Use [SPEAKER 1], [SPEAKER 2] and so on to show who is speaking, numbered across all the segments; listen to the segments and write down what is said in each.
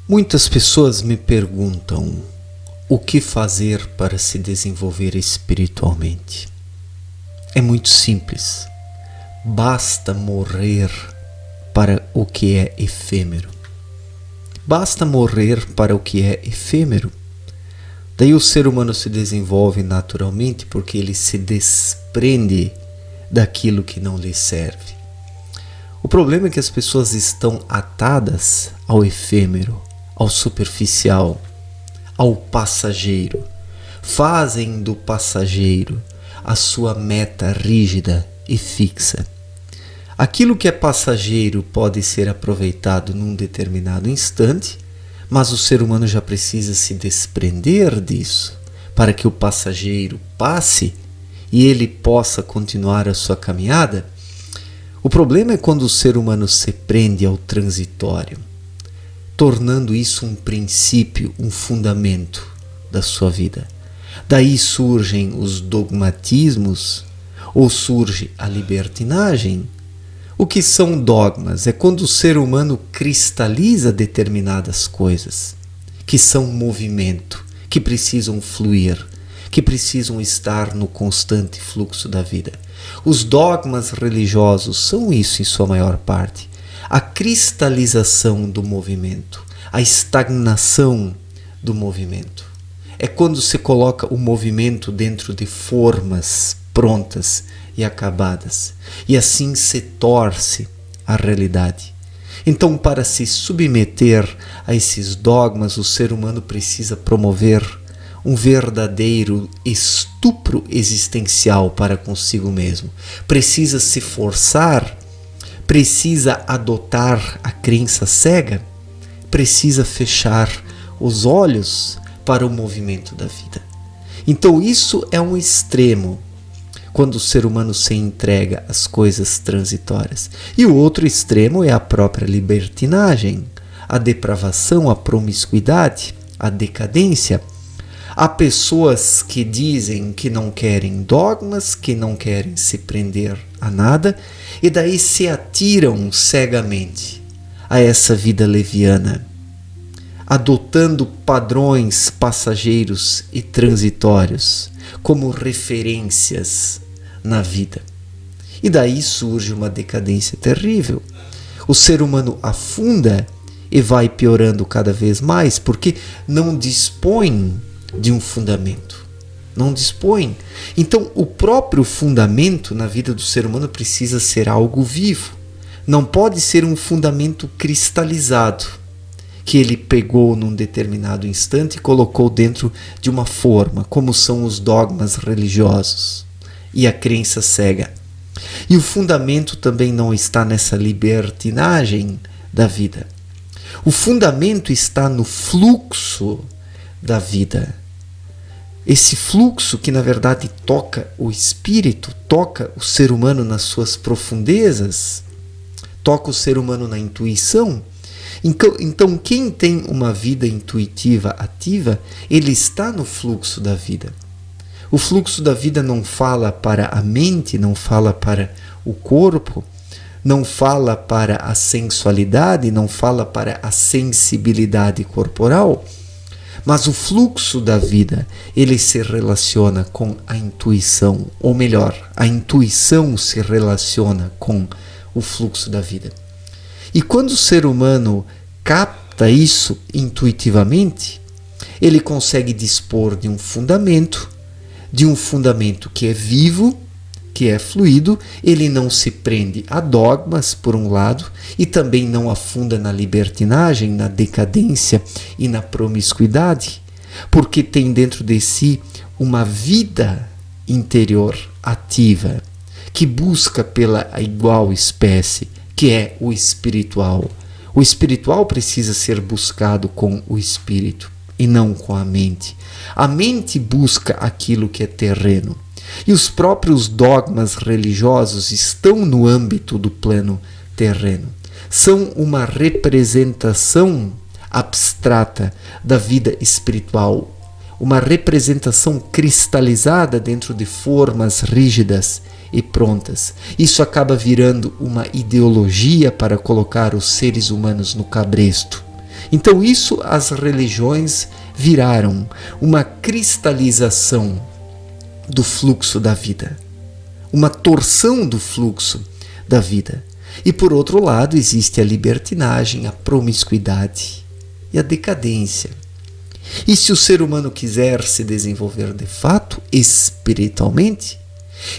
[SPEAKER 1] Muitas pessoas me perguntam o que fazer para se desenvolver espiritualmente. É muito simples. Basta morrer para o que é efêmero. Basta morrer para o que é efêmero. Daí o ser humano se desenvolve naturalmente porque ele se desprende daquilo que não lhe serve. O problema é que as pessoas estão atadas ao efêmero, ao superficial, ao passageiro. Fazem do passageiro a sua meta rígida e fixa. Aquilo que é passageiro pode ser aproveitado num determinado instante, mas o ser humano já precisa se desprender disso para que o passageiro passe e ele possa continuar a sua caminhada. O problema é quando o ser humano se prende ao transitório, tornando isso um princípio, um fundamento da sua vida. Daí surgem os dogmatismos ou surge a libertinagem. O que são dogmas? É quando o ser humano cristaliza determinadas coisas que são movimento, que precisam fluir, que precisam estar no constante fluxo da vida. Os dogmas religiosos são isso em sua maior parte. A cristalização do movimento, a estagnação do movimento. É quando se coloca o movimento dentro de formas prontas e acabadas, e assim se torce a realidade. Então, para se submeter a esses dogmas, o ser humano precisa promover um verdadeiro estupro existencial para consigo mesmo. Precisa se forçar, precisa adotar a crença cega, precisa fechar os olhos para o movimento da vida. Então isso é um extremo, quando o ser humano se entrega às coisas transitórias. E o outro extremo é a própria libertinagem, a depravação, a promiscuidade, a decadência. Há pessoas que dizem que não querem dogmas, que não querem se prender a nada, e daí se atiram cegamente a essa vida leviana, adotando padrões passageiros e transitórios como referências na vida. E daí surge uma decadência terrível. O ser humano afunda e vai piorando cada vez mais porque não dispõe de um fundamento. Não dispõe. Então, o próprio fundamento na vida do ser humano precisa ser algo vivo. Não pode ser um fundamento cristalizado, que ele pegou num determinado instante e colocou dentro de uma forma, como são os dogmas religiosos e a crença cega. E o fundamento também não está nessa libertinagem da vida. O fundamento está no fluxo da vida. Esse fluxo que, na verdade, toca o espírito, toca o ser humano nas suas profundezas, toca o ser humano na intuição. Então, quem tem uma vida intuitiva ativa, ele está no fluxo da vida. O fluxo da vida não fala para a mente, não fala para o corpo, não fala para a sensualidade, não fala para a sensibilidade corporal, mas o fluxo da vida, ele se relaciona com a intuição, ou melhor, a intuição se relaciona com o fluxo da vida. E quando o ser humano capta isso intuitivamente, ele consegue dispor de um fundamento que é vivo, que é fluido. Ele não se prende a dogmas, por um lado, e também não afunda na libertinagem, na decadência e na promiscuidade, porque tem dentro de si uma vida interior ativa, que busca pela igual espécie, que é o espiritual. O espiritual precisa ser buscado com o espírito e não com a mente. A mente busca aquilo que é terreno. E os próprios dogmas religiosos estão no âmbito do plano terreno. São uma representação abstrata da vida espiritual, uma representação cristalizada dentro de formas rígidas e prontas. Isso acaba virando uma ideologia para colocar os seres humanos no cabresto. Então isso as religiões viraram uma cristalização do fluxo da vida, uma torção do fluxo da vida. E por outro lado existe a libertinagem, a promiscuidade e a decadência. E se o ser humano quiser se desenvolver de fato espiritualmente,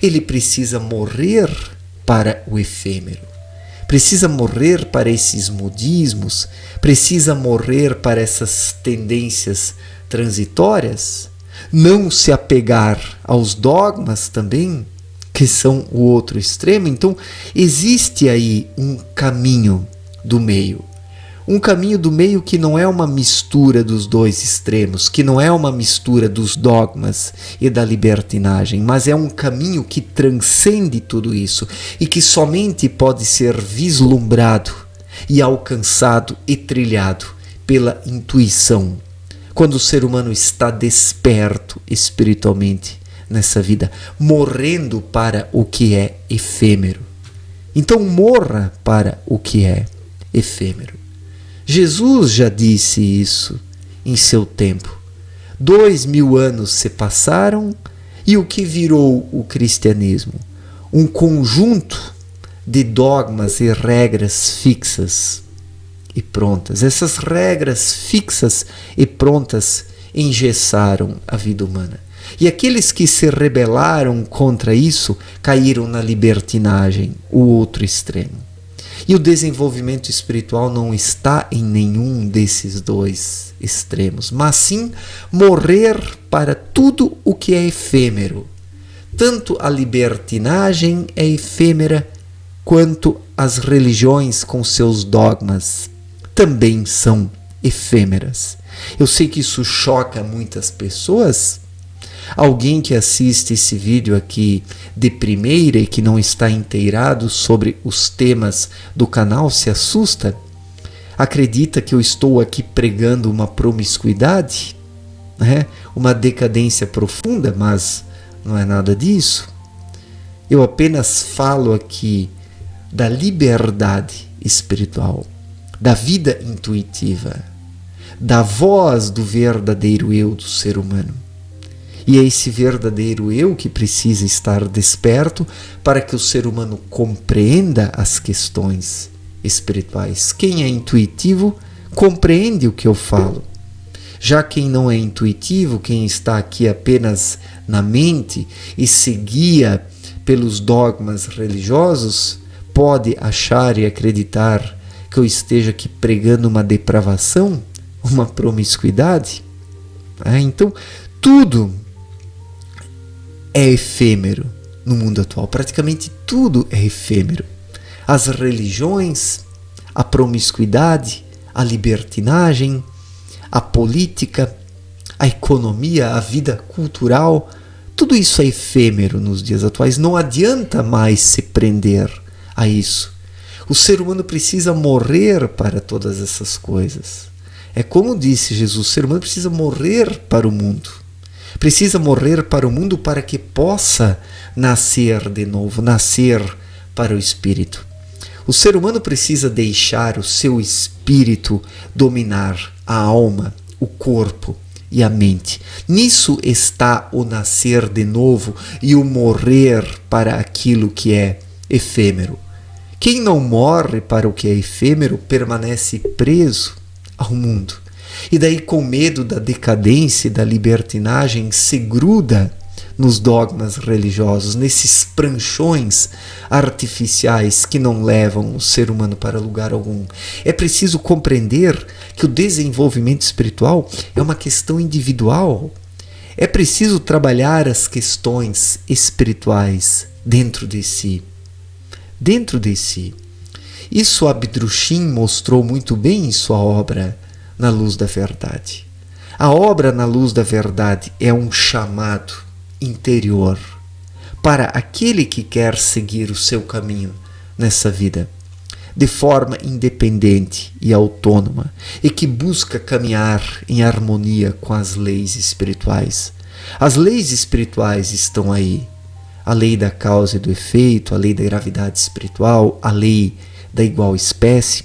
[SPEAKER 1] ele precisa morrer para o efêmero, precisa morrer para esses modismos, precisa morrer para essas tendências transitórias, não se apegar aos dogmas também, que são o outro extremo. Então existe aí um caminho do meio. Um caminho do meio que não é uma mistura dos dois extremos, que não é uma mistura dos dogmas e da libertinagem, mas é um caminho que transcende tudo isso e que somente pode ser vislumbrado e alcançado e trilhado pela intuição, quando o ser humano está desperto espiritualmente nessa vida, morrendo para o que é efêmero. Então morra para o que é efêmero. Jesus já disse isso em seu tempo. 2000 anos se passaram e o que virou o cristianismo? Um conjunto de dogmas e regras fixas e prontas. Essas regras fixas e prontas engessaram a vida humana. E aqueles que se rebelaram contra isso caíram na libertinagem, o outro extremo. E o desenvolvimento espiritual não está em nenhum desses dois extremos, mas sim morrer para tudo o que é efêmero. Tanto a libertinagem é efêmera, quanto as religiões com seus dogmas também são efêmeras. Eu sei que isso choca muitas pessoas. Alguém que assiste esse vídeo aqui de primeira e que não está inteirado sobre os temas do canal se assusta, acredita que eu estou aqui pregando uma promiscuidade, né? Uma decadência profunda, mas não é nada disso. Eu apenas falo aqui da liberdade espiritual, da vida intuitiva, da voz do verdadeiro eu do ser humano. E é esse verdadeiro eu que precisa estar desperto para que o ser humano compreenda as questões espirituais. Quem é intuitivo compreende o que eu falo. Já quem não é intuitivo, quem está aqui apenas na mente e se guia pelos dogmas religiosos, pode achar e acreditar que eu esteja aqui pregando uma depravação, uma promiscuidade. Então, tudo é efêmero no mundo atual. Praticamente tudo é efêmero. As religiões, a promiscuidade, a libertinagem, a política, a economia, a vida cultural, tudo isso é efêmero nos dias atuais. Não adianta mais se prender a isso. O ser humano precisa morrer para todas essas coisas. É como disse Jesus, o ser humano precisa morrer para o mundo. Precisa morrer para o mundo para que possa nascer de novo, nascer para o espírito. O ser humano precisa deixar o seu espírito dominar a alma, o corpo e a mente. Nisso está o nascer de novo e o morrer para aquilo que é efêmero. Quem não morre para o que é efêmero permanece preso ao mundo. E daí, com medo da decadência e da libertinagem, se gruda nos dogmas religiosos, nesses pranchões artificiais que não levam o ser humano para lugar algum. É preciso compreender que o desenvolvimento espiritual é uma questão individual. É preciso trabalhar as questões espirituais dentro de si. Dentro de si. Isso Abdrushim mostrou muito bem em sua obra Na Luz da Verdade. A obra Na Luz da Verdade é um chamado interior para aquele que quer seguir o seu caminho nessa vida de forma independente e autônoma e que busca caminhar em harmonia com as leis espirituais. As leis espirituais estão aí. A lei da causa e do efeito, a lei da gravidade espiritual, a lei da igual espécie.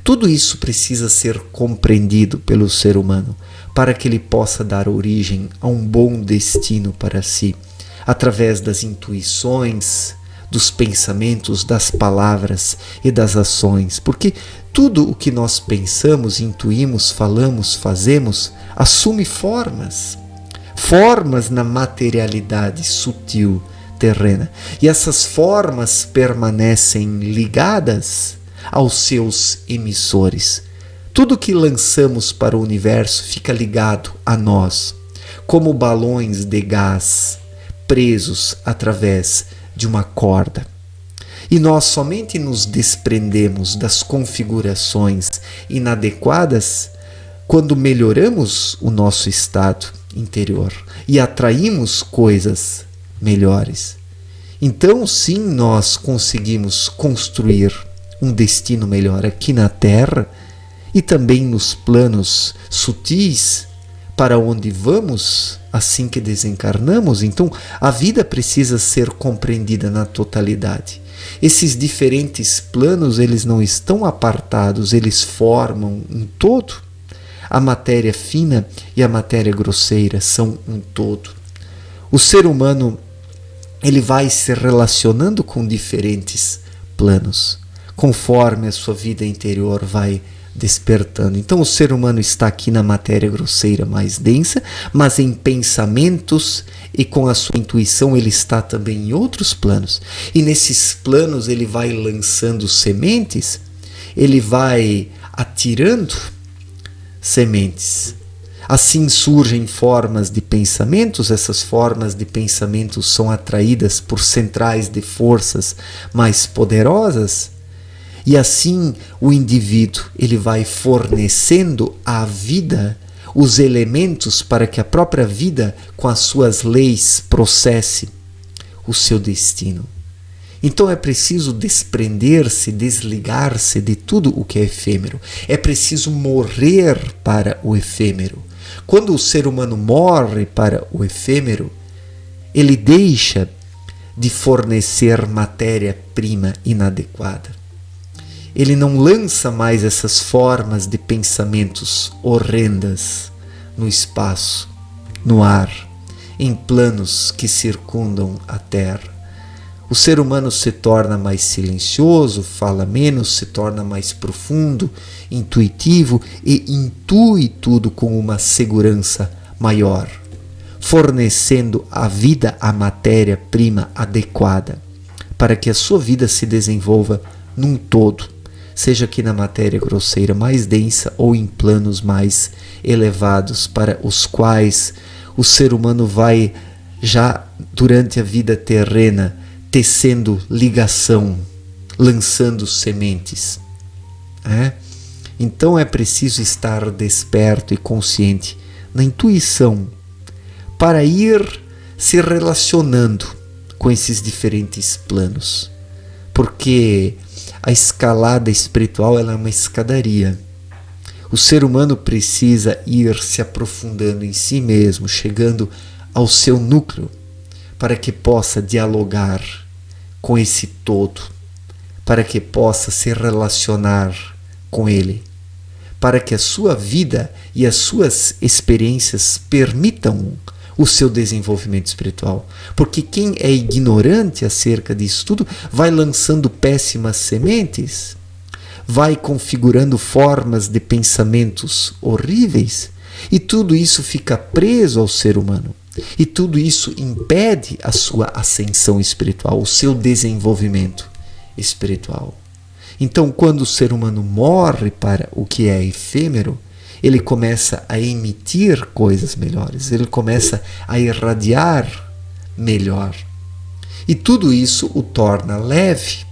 [SPEAKER 1] Tudo isso precisa ser compreendido pelo ser humano para que ele possa dar origem a um bom destino para si, através das intuições, dos pensamentos, das palavras e das ações, porque tudo o que nós pensamos, intuímos, falamos, fazemos, assume formas na materialidade sutil, terrena. E essas formas permanecem ligadas aos seus emissores. Tudo que lançamos para o universo fica ligado a nós, como balões de gás presos através de uma corda. E nós somente nos desprendemos das configurações inadequadas quando melhoramos o nosso estado interior e atraímos coisas melhores. Então, sim, nós conseguimos construir um destino melhor aqui na Terra e também nos planos sutis para onde vamos assim que desencarnamos. Então, a vida precisa ser compreendida na totalidade. Esses diferentes planos, eles não estão apartados, eles formam um todo. A matéria fina e a matéria grosseira são um todo. O ser humano, ele vai se relacionando com diferentes planos, conforme a sua vida interior vai despertando. Então o ser humano está aqui na matéria grosseira mais densa, mas em pensamentos e com a sua intuição ele está também em outros planos. E nesses planos ele vai lançando sementes, ele vai atirando sementes. Assim surgem formas de pensamentos, essas formas de pensamentos são atraídas por centrais de forças mais poderosas, e assim o indivíduo ele vai fornecendo à vida os elementos para que a própria vida, com as suas leis, processe o seu destino. Então é preciso desprender-se, desligar-se de tudo o que é efêmero. É preciso morrer para o efêmero. Quando o ser humano morre para o efêmero, ele deixa de fornecer matéria-prima inadequada. Ele não lança mais essas formas de pensamentos horrendas no espaço, no ar, em planos que circundam a Terra. O ser humano se torna mais silencioso, fala menos, se torna mais profundo, intuitivo e intui tudo com uma segurança maior, fornecendo à vida a matéria-prima adequada para que a sua vida se desenvolva num todo, seja aqui na matéria grosseira mais densa ou em planos mais elevados, para os quais o ser humano vai já durante a vida terrena tecendo ligação, lançando sementes. Então é preciso estar desperto e consciente na intuição para ir se relacionando com esses diferentes planos. Porque a escalada espiritual ela é uma escadaria. O ser humano precisa ir se aprofundando em si mesmo, chegando ao seu núcleo, para que possa dialogar com esse todo, para que possa se relacionar com ele, para que a sua vida e as suas experiências permitam o seu desenvolvimento espiritual. Porque quem é ignorante acerca disso tudo vai lançando péssimas sementes, vai configurando formas de pensamentos horríveis, e tudo isso fica preso ao ser humano. E tudo isso impede a sua ascensão espiritual, o seu desenvolvimento espiritual. Então, quando o ser humano morre para o que é efêmero, ele começa a emitir coisas melhores, ele começa a irradiar melhor. E tudo isso o torna leve,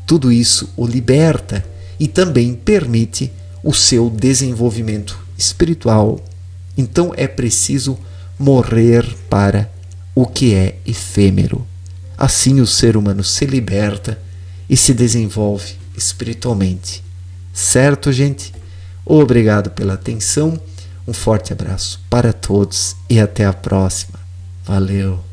[SPEAKER 1] tudo isso o liberta e também permite o seu desenvolvimento espiritual. Então é preciso morrer para o que é efêmero. Assim o ser humano se liberta e se desenvolve espiritualmente. Certo, gente? Obrigado pela atenção, um forte abraço para todos e até a próxima. Valeu!